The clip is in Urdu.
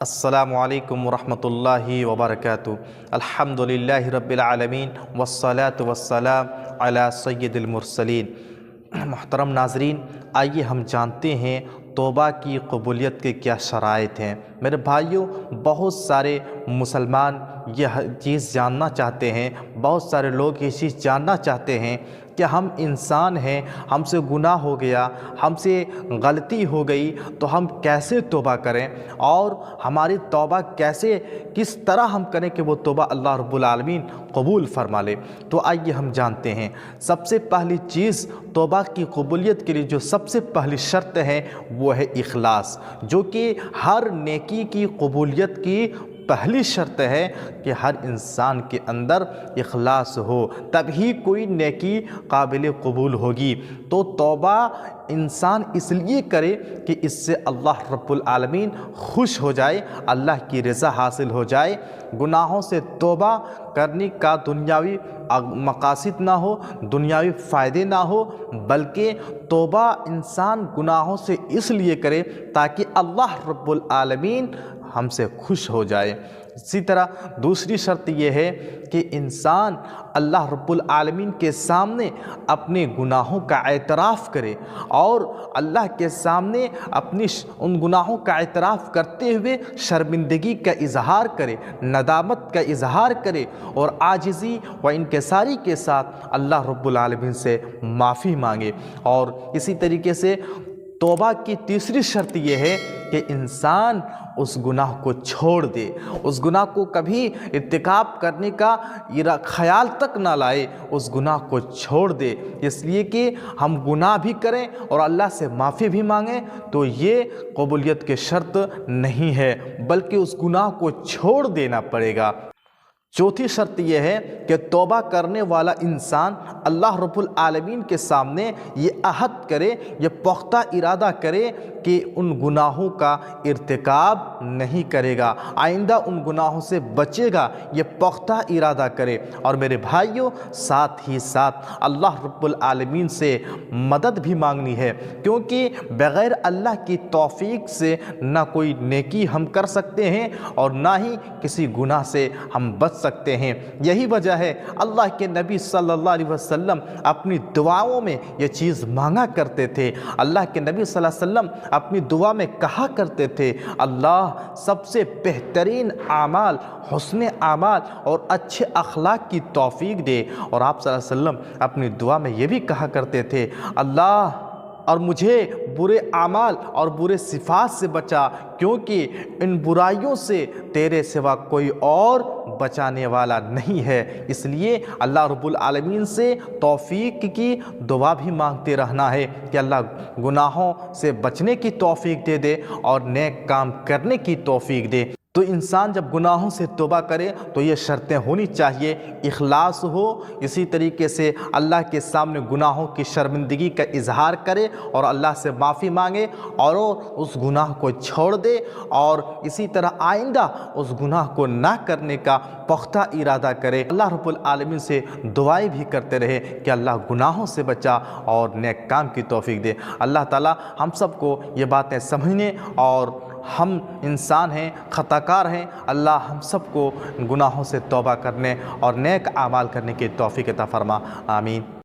السلام علیکم ورحمۃ اللہ وبرکاتہ۔ الحمدللہ رب العالمین والصلاة والسلام علی سید المرسلین۔ محترم ناظرین، آئیے ہم جانتے ہیں توبہ کی قبولیت کے کیا شرائط ہیں۔ میرے بھائیوں، بہت سارے مسلمان یہ چیز جاننا چاہتے ہیں، بہت سارے لوگ یہ چیز جاننا چاہتے ہیں کہ ہم انسان ہیں، ہم سے گناہ ہو گیا، ہم سے غلطی ہو گئی تو ہم کیسے توبہ کریں، اور ہماری توبہ کس طرح ہم کریں کہ وہ توبہ اللہ رب العالمین قبول فرما لے۔ تو آئیے ہم جانتے ہیں، سب سے پہلی چیز توبہ کی قبولیت کے لیے جو سب سے پہلی شرط ہے وہ ہے اخلاص، جو کہ ہر نیکی کی قبولیت کی پہلی شرط ہے کہ ہر انسان کے اندر اخلاص ہو، تبھی کوئی نیکی قابل قبول ہوگی۔ تو توبہ انسان اس لیے کرے کہ اس سے اللہ رب العالمین خوش ہو جائے، اللہ کی رضا حاصل ہو جائے۔ گناہوں سے توبہ کرنے کا دنیاوی مقاصد نہ ہو، دنیاوی فائدے نہ ہو، بلکہ توبہ انسان گناہوں سے اس لیے کرے تاکہ اللہ رب العالمین ہم سے خوش ہو جائے۔ اسی طرح دوسری شرط یہ ہے کہ انسان اللہ رب العالمین کے سامنے اپنے گناہوں کا اعتراف کرے، اور اللہ کے سامنے اپنی ان گناہوں کا اعتراف کرتے ہوئے شرمندگی کا اظہار کرے، ندامت کا اظہار کرے، اور عاجزی و انکساری کے ساتھ اللہ رب العالمین سے معافی مانگے۔ اور اسی طریقے سے توبہ کی تیسری شرط یہ ہے کہ انسان اس گناہ کو چھوڑ دے، اس گناہ کو کبھی ارتکاب کرنے کا خیال تک نہ لائے، اس گناہ کو چھوڑ دے۔ اس لیے کہ ہم گناہ بھی کریں اور اللہ سے معافی بھی مانگیں تو یہ قبولیت کی شرط نہیں ہے، بلکہ اس گناہ کو چھوڑ دینا پڑے گا۔ چوتھی شرط یہ ہے کہ توبہ کرنے والا انسان اللہ رب العالمین کے سامنے یہ عہد کرے، یہ پختہ ارادہ کرے کہ ان گناہوں کا ارتکاب نہیں کرے گا، آئندہ ان گناہوں سے بچے گا، یہ پختہ ارادہ کرے۔ اور میرے بھائیوں، ساتھ ہی ساتھ اللہ رب العالمین سے مدد بھی مانگنی ہے، کیونکہ بغیر اللہ کی توفیق سے نہ کوئی نیکی ہم کر سکتے ہیں اور نہ ہی کسی گناہ سے ہم بچ سکتے ہیں۔ یہی وجہ ہے اللہ کے نبی صلی اللہ علیہ وسلم اپنی دعاؤں میں یہ چیز مانگا کرتے تھے۔ اللہ کے نبی صلی اللہ علیہ وسلم اپنی دعا میں کہا کرتے تھے، اللہ سب سے بہترین اعمال، حسن اعمال اور اچھے اخلاق کی توفیق دے۔ اور آپ صلی اللہ علیہ وسلم اپنی دعا میں یہ بھی کہا کرتے تھے، اللہ اور مجھے برے اعمال اور برے صفات سے بچا، کیونکہ ان برائیوں سے تیرے سوا کوئی اور بچانے والا نہیں ہے۔ اس لیے اللہ رب العالمین سے توفیق کی دعا بھی مانگتے رہنا ہے کہ اللہ گناہوں سے بچنے کی توفیق دے دے اور نیک کام کرنے کی توفیق دے۔ تو انسان جب گناہوں سے توبہ کرے تو یہ شرطیں ہونی چاہیے، اخلاص ہو، اسی طریقے سے اللہ کے سامنے گناہوں کی شرمندگی کا اظہار کرے اور اللہ سے معافی مانگے اور اس گناہ کو چھوڑ دے، اور اسی طرح آئندہ اس گناہ کو نہ کرنے کا پختہ ارادہ کرے۔ اللہ رب العالمین سے دعائیں بھی کرتے رہے کہ اللہ گناہوں سے بچا اور نیک کام کی توفیق دے۔ اللہ تعالی ہم سب کو یہ باتیں سمجھنے، اور ہم انسان ہیں، خطا کار ہیں، اللہ ہم سب کو گناہوں سے توبہ کرنے اور نیک اعمال کرنے کی توفیق عطا فرما، آمین۔